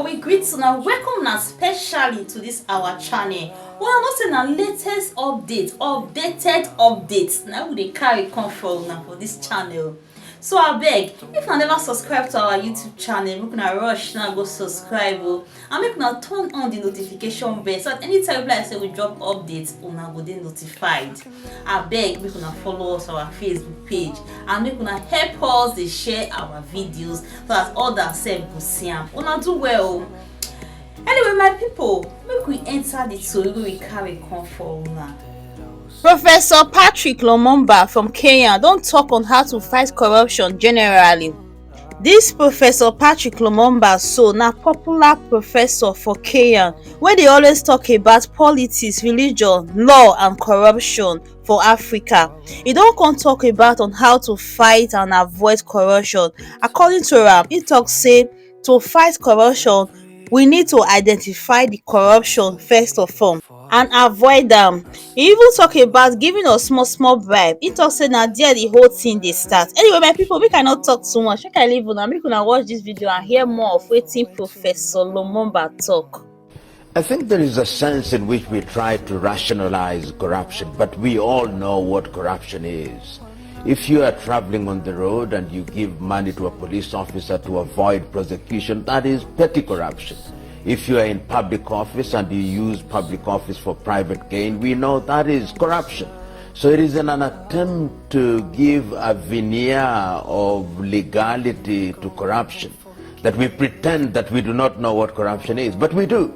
We greet you now. Welcome now specially to this our channel. We are not saying our latest updated updates. Now we dey carry come for now for this channel. So I beg, if you never subscribe to our YouTube channel, make una rush now go subscribe and make una turn on the notification bell so that anytime I say we drop updates, una go dey notified. I beg, make una follow us on our Facebook page and make una help us dey share our videos so that others sef go see am. Una do well. Anyway, my people, make we enter the tori wey we carry come for una. Professor Patrick Lumumba from Kenya don talk on how to fight corruption generally. This Professor Patrick Lumumba na popular professor for Kenya wey dey always talk about politics, religion, law and corruption for Africa. He don come talk about on how to fight and avoid corruption. According to am, he talk say to fight corruption, we need to identify the corruption first of all and avoid am. He even talk about giving us small bribe. He talk say na there the whole thing dey start. Anyway, my people, make I not talk too much, make I leave una, make una watch this video and hear more of wetin Professor Lumumba talk. I think there is a sense in which we try to rationalize corruption, but we all know what corruption is. If you are traveling on the road and you give money to a police officer to avoid prosecution, that is petty corruption. If you are in public office and you use public office for private gain, we know that is corruption. So it is an attempt to give a veneer of legality to corruption, that we pretend that we do not know what corruption is, but we do.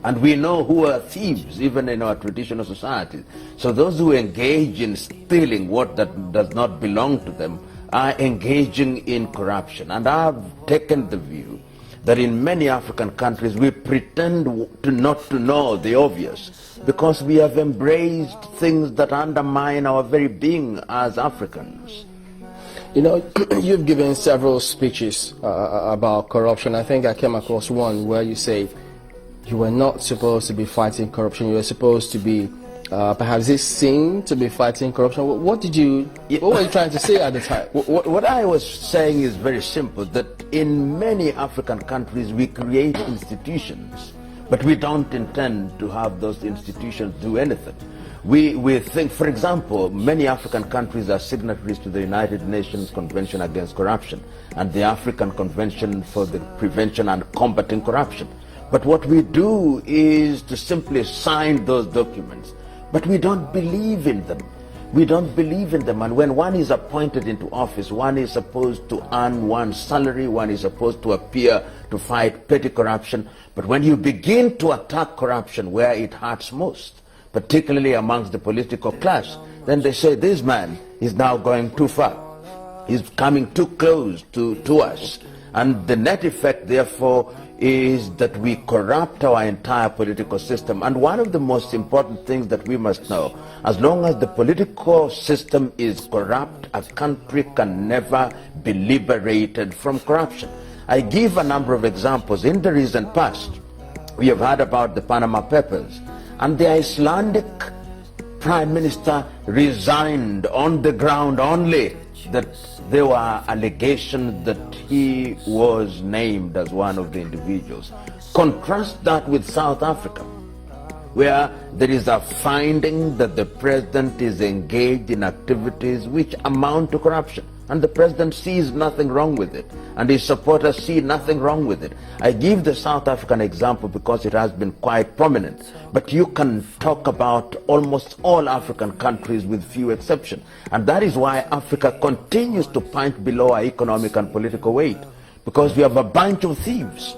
And we know who are thieves, even in our traditional societies. So those who engage in stealing what that does not belong to them are engaging in corruption. And I've taken the view that in many African countries we pretend not to know the obvious because we have embraced things that undermine our very being as Africans. You know, you've given several speeches about corruption. I think I came across one where you say you were not supposed to be fighting corruption. You were supposed to be perhaps this sin to be fighting corruption. What were you trying to say at the time? What I was saying is very simple, that in many African countries we create institutions, but we don't intend to have those institutions do anything. We think, for example, many African countries are signatories to the United Nations Convention Against Corruption and the African Convention for the Prevention and Combating Corruption. But what we do is to simply sign those documents, but we don't believe in them. We don't believe in them. And when one is appointed into office, one is supposed to earn one's salary, one is supposed to appear to fight petty corruption. But when you begin to attack corruption where it hurts most, particularly amongst the political class, then they say, this man is now going too far. He's coming too close to us. And the net effect, therefore, is that we corrupt our entire political system. And one of the most important things that we must know, as long as the political system is corrupt, a country can never be liberated from corruption. I give a number of examples. In the recent past, we have heard about the Panama Papers, and the Icelandic Prime Minister resigned on the ground only that there were allegations that he was named as one of the individuals. Contrast that with South Africa, where there is a finding that the president is engaged in activities which amount to corruption, and the president sees nothing wrong with it, and his supporters see nothing wrong with it. I give the South African example because it has been quite prominent, but you can talk about almost all African countries with few exceptions, and that is why Africa continues to punch below our economic and political weight, because we have a bunch of thieves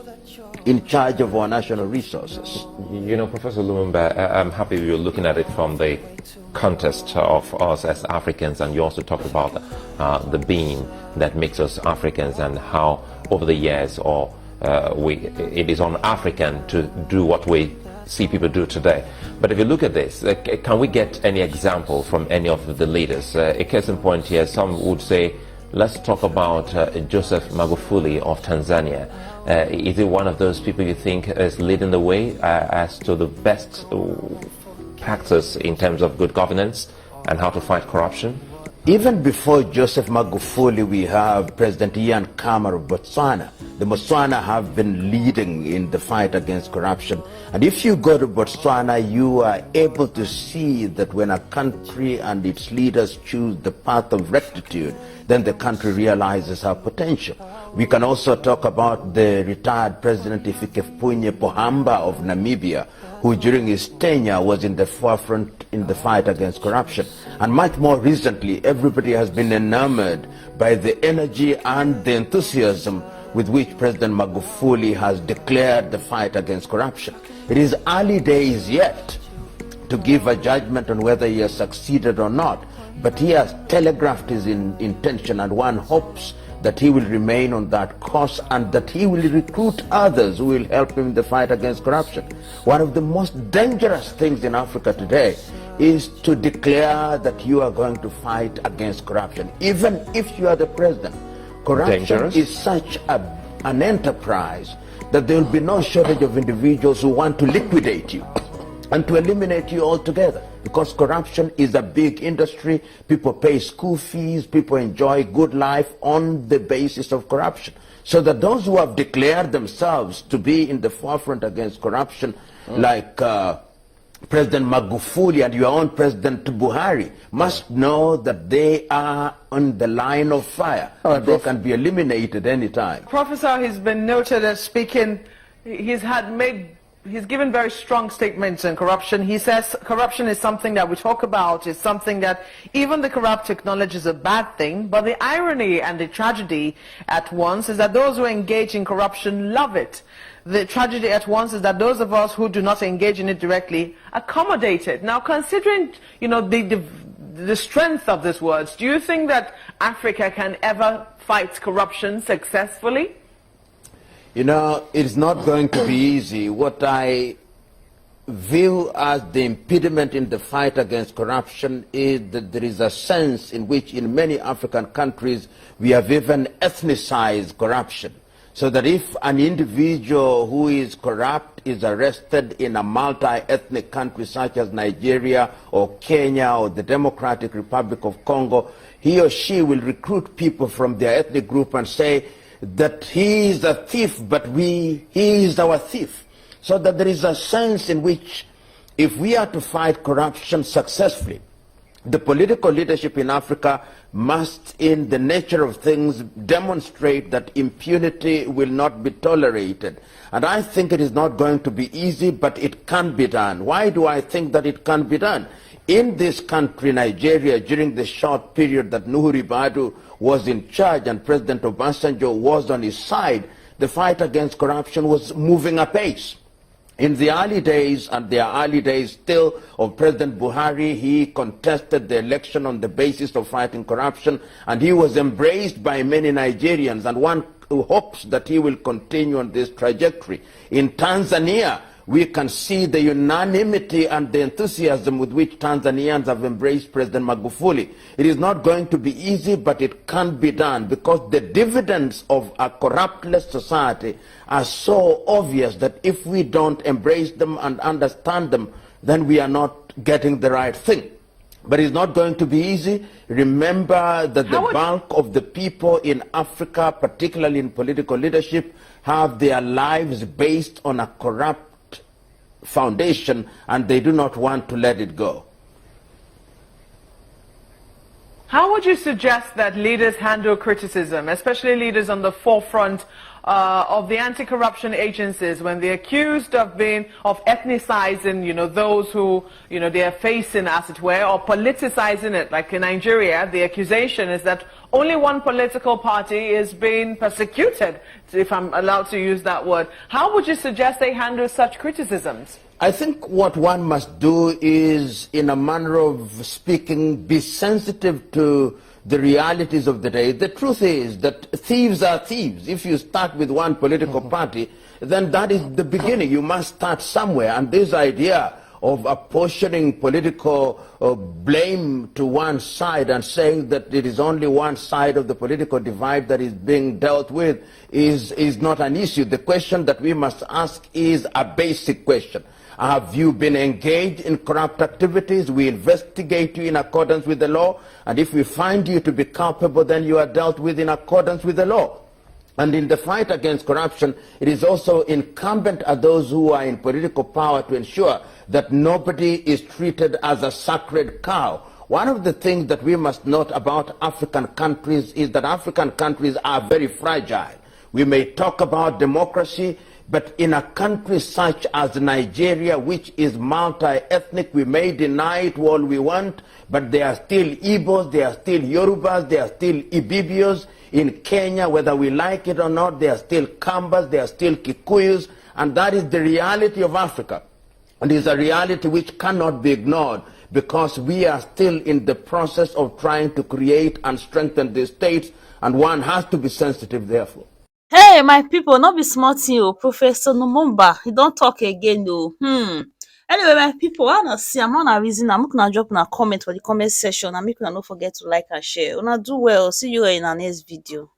in charge of our national resources. You know, Professor Lumumba, I'm happy you're looking at it from the context of us as Africans, and you also talk about the being that makes us Africans and how over the years it is on African to do what we see people do today. But if you look at this, can we get any example from any of the leaders? A case in point here, some would say, let's talk about Joseph Magufuli of Tanzania. Is it one of those people you think is leading the way as to the best practice in terms of good governance and how to fight corruption? Even before Joseph Magufuli, we have President Ian Khama of Botswana. The Botswana have been leading in the fight against corruption. And if you go to Botswana, you are able to see that when a country and its leaders choose the path of rectitude, then the country realizes our potential. We can also talk about the retired President Hifikepunye Pohamba of Namibia, who during his tenure was in the forefront in the fight against corruption. And much more recently, everybody has been enamored by the energy and the enthusiasm with which President Magufuli has declared the fight against corruption. It is early days yet to give a judgment on whether he has succeeded or not, but he has telegraphed his intention, and one hopes that he will remain on that course and that he will recruit others who will help him in the fight against corruption. One of the most dangerous things in Africa today is to declare that you are going to fight against corruption, even if you are the president. Corruption is such an enterprise that there will be no shortage of individuals who want to liquidate you and to eliminate you altogether, because corruption is a big industry. People pay school fees, people enjoy good life on the basis of corruption. So that those who have declared themselves to be in the forefront against corruption, like President Magufuli and your own President Buhari, must know that they are on the line of fire, and they can be eliminated anytime. Professor, he's been noted as speaking, he's given very strong statements on corruption. He says corruption is something that we talk about, is something that even the corrupt acknowledge is a bad thing. But the irony and the tragedy at once is that those who engage in corruption love it. The tragedy at once is that those of us who do not engage in it directly accommodate it. Now, considering, you know, the strength of these words, do you think that Africa can ever fight corruption successfully? You know, it's not going to be easy. What I view as the impediment in the fight against corruption is that there is a sense in which in many African countries we have even ethnicized corruption. So that if an individual who is corrupt is arrested in a multi-ethnic country such as Nigeria or Kenya or the Democratic Republic of Congo, he or she will recruit people from their ethnic group and say that he is a thief, but he is our thief. So that there is a sense in which if we are to fight corruption successfully, the political leadership in Africa must, in the nature of things, demonstrate that impunity will not be tolerated. And I think it is not going to be easy, but it can be done. Why do I think that it can be done? In this country, Nigeria, during the short period that Nuhu Ribadu was in charge and President Obasanjo was on his side, the fight against corruption was moving apace. In the early days, and there are early days still, of President Buhari, he contested the election on the basis of fighting corruption, and he was embraced by many Nigerians, and one hopes that he will continue on this trajectory. In Tanzania, we can see the unanimity and the enthusiasm with which Tanzanians have embraced President Magufuli. It is not going to be easy, but it can be done, because the dividends of a corruptless society are so obvious that if we don't embrace them and understand them, then we are not getting the right thing. But it's not going to be easy. Remember that the bulk of the people in Africa, particularly in political leadership, have their lives based on a corrupt foundation, and they do not want to let it go. How would you suggest that leaders handle criticism, especially leaders on the forefront of the anti-corruption agencies, when they're accused of ethnicizing, you know, those who, you know, they are facing, as it were, or politicizing it? Like in Nigeria, the accusation is that only one political party is being persecuted, if I'm allowed to use that word. How would you suggest they handle such criticisms? I think what one must do is, in a manner of speaking, be sensitive to the realities of the day. The truth is that thieves are thieves. If you start with one political party, then that is the beginning. You must start somewhere. And this idea of apportioning political blame to one side and saying that it is only one side of the political divide that is being dealt with is not an issue. The question that we must ask is a basic question. Have you been engaged in corrupt activities? We investigate you in accordance with the law, and if we find you to be culpable, then you are dealt with in accordance with the law. And in the fight against corruption, it is also incumbent on those who are in political power to ensure that nobody is treated as a sacred cow. One of the things that we must note about African countries is that African countries are very fragile. We may talk about democracy, but in a country such as Nigeria, which is multi-ethnic, we may deny it all we want, but there are still Igbos, there are still Yorubas, there are still Ibibios. In Kenya, whether we like it or not, there are still Kambas, there are still Kikuyus, and that is the reality of Africa. And it's a reality which cannot be ignored, because we are still in the process of trying to create and strengthen the states, and one has to be sensitive therefore. Hey, my people, not be small thing o. Professor Lumumba, he don't talk again o. Anyway, my people, I wanna see, I'm on a reason. I'm gonna drop a comment for the comment section, and make una no forget to like and share. Una do well. See you in our next video.